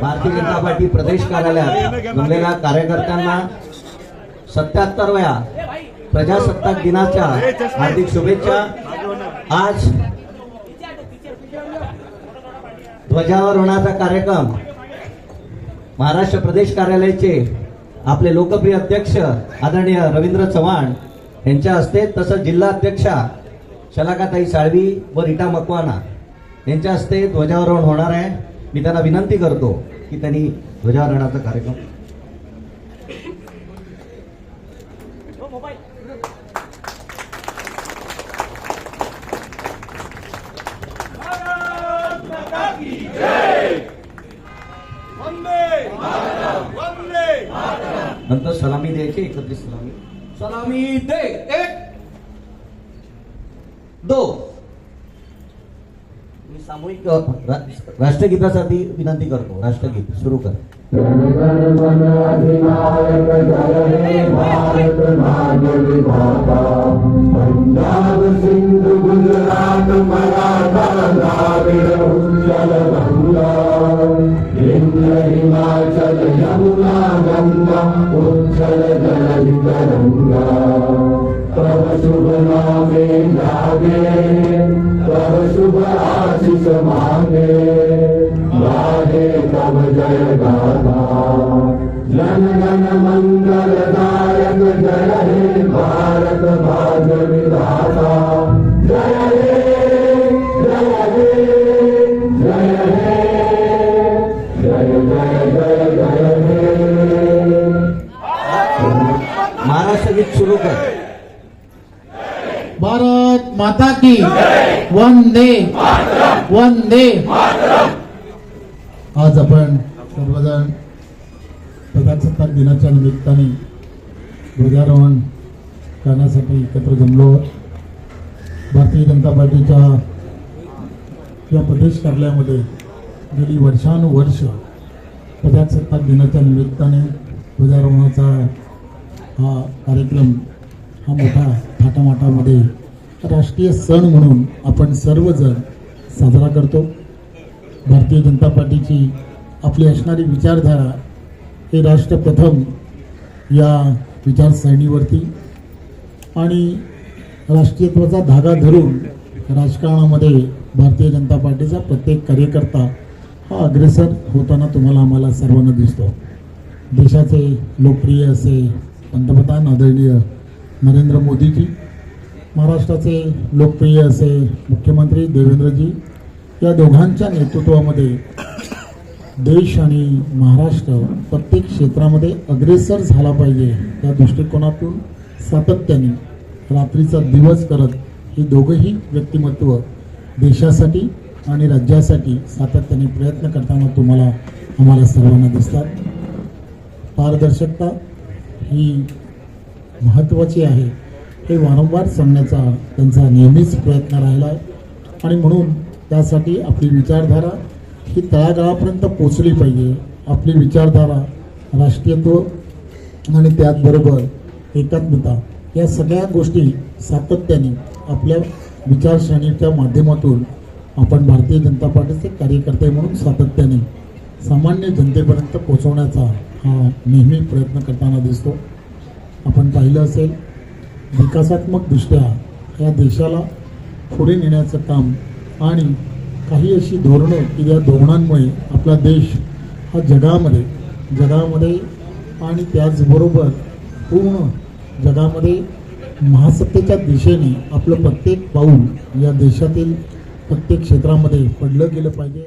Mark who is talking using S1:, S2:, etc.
S1: Bharatiya Janata party प्रदेश कार्यालयात जमलेल्या कार्यकर्त्यांना 77व्या प्रजासत्ताक दिनाच्या हार्दिक शुभेच्छा। आज ध्वजारोहणाचा कार्यक्रम महाराष्ट्र प्रदेश कार्यालयाचे आपले लोकप्रिय अध्यक्ष आदरणीय रवींद्र चव्हाण यांच्या हस्ते, तसंच जिल्हा अध्यक्षा शलाकाताई साळवी व रीटा मकवाना यांच्या हस्ते ध्वजारोहण होणार आहे। मी त्यांना विनंती करतो की त्यांनी ध्वजारोहणाचा कार्यक्रम नंतर सलामी द्यायची, एकत्रित सलामी। सलामी दे, 1 2। मी सामूहिक राष्ट्रगीतासाठी विनंती करतो। राष्ट्रगीत सुरू कर।
S2: पंजाब सिंधु गुजरात मराठा द्राविड उत्कल गंगा, विंध्य हिमाचल यमुना गंगा, उच्छल जलधि तरंगा। तब शुभ नामे जागे, तब शुभ आशीष मांगे, गाहे तब जय गाथा। जन गण मंगल दायक जय हे भारत भाग्य विधाता। जय हे जय हे जय हे जय जय जय जय हे।
S1: महाराष्ट्र गीत सुरू कर।
S3: भारत माता की वंदे वंदे। आज आपण सर्वजण प्रजासत्ताक दिनाच्या निमित्ताने ध्वजारोहण करण्यासाठी एकत्र जमलो। भारतीय जनता पार्टीच्या या प्रदेश कार्यालयामध्ये गेली वर्षानुवर्ष प्रजासत्ताक दिनाच्या निमित्ताने ध्वजारोहणाचा हा कार्यक्रम हा मोठा थाटामाटामध्ये राष्ट्रीय सण म्हणून आपण सर्वजण साजरा करतो। भारतीय जनता पार्टीची आपली असणारी विचारधारा हे राष्ट्रप्रथम या विचारसरणीवरती आणि राष्ट्रीयत्वाचा धागा धरून राजकारणामध्ये भारतीय जनता पार्टीचा प्रत्येक कार्यकर्ता हा अग्रेसर होताना तुम्हाला आम्हाला सर्वांना दिसतो। देशाचे लोकप्रिय असे पंतप्रधान आदरणीय नरेंद्र मोदीजी, महाराष्ट्राचे लोकप्रिय असे मुख्यमंत्री देवेंद्रजी, या दोघांच्या नेतृत्वामध्ये देश आणि महाराष्ट्र प्रत्येक क्षेत्रामध्ये अग्रेसर झाला पाहिजे या दृष्टिकोनातून सातत्याने रात्रीचा दिवस करत ही दोघंही व्यक्तिमत्व देशासाठी आणि राज्यासाठी सातत्याने प्रयत्न करताना तुम्हाला आम्हाला सर्वांना दिसतात। पारदर्शकता ही महत्त्वाची आहे हे वारंवार सांगण्याचा त्यांचा नेहमीच प्रयत्न राहिला आहे आणि म्हणून त्यासाठी आपली विचारधारा ही तळागाळापर्यंत पोचली पाहिजे। आपली विचारधारा, राष्ट्रीयत्व आणि त्याचबरोबर एकात्मता या सगळ्या गोष्टी सातत्याने आपल्या विचारसरणीच्या माध्यमातून आपण भारतीय जनता पार्टीचे कार्यकर्ते म्हणून सातत्याने सामान्य जनतेपर्यंत पोहोचवण्याचा हा नेहमी प्रयत्न करताना दिसतो। आपण पाहिलं असेल विकासात्मक दृष्ट्या या देशाला पुढे नेण्याचं काम आणि काही अशी धोरणं की ज्या धोरणांमुळे आपला देश हा जगामध्ये आणि त्याचबरोबर पूर्ण जगामध्ये महासत्तेच्या दिशेने आपलं प्रत्येक पाऊल या देशातील प्रत्येक क्षेत्रामध्ये पडलं गेलं पाहिजे।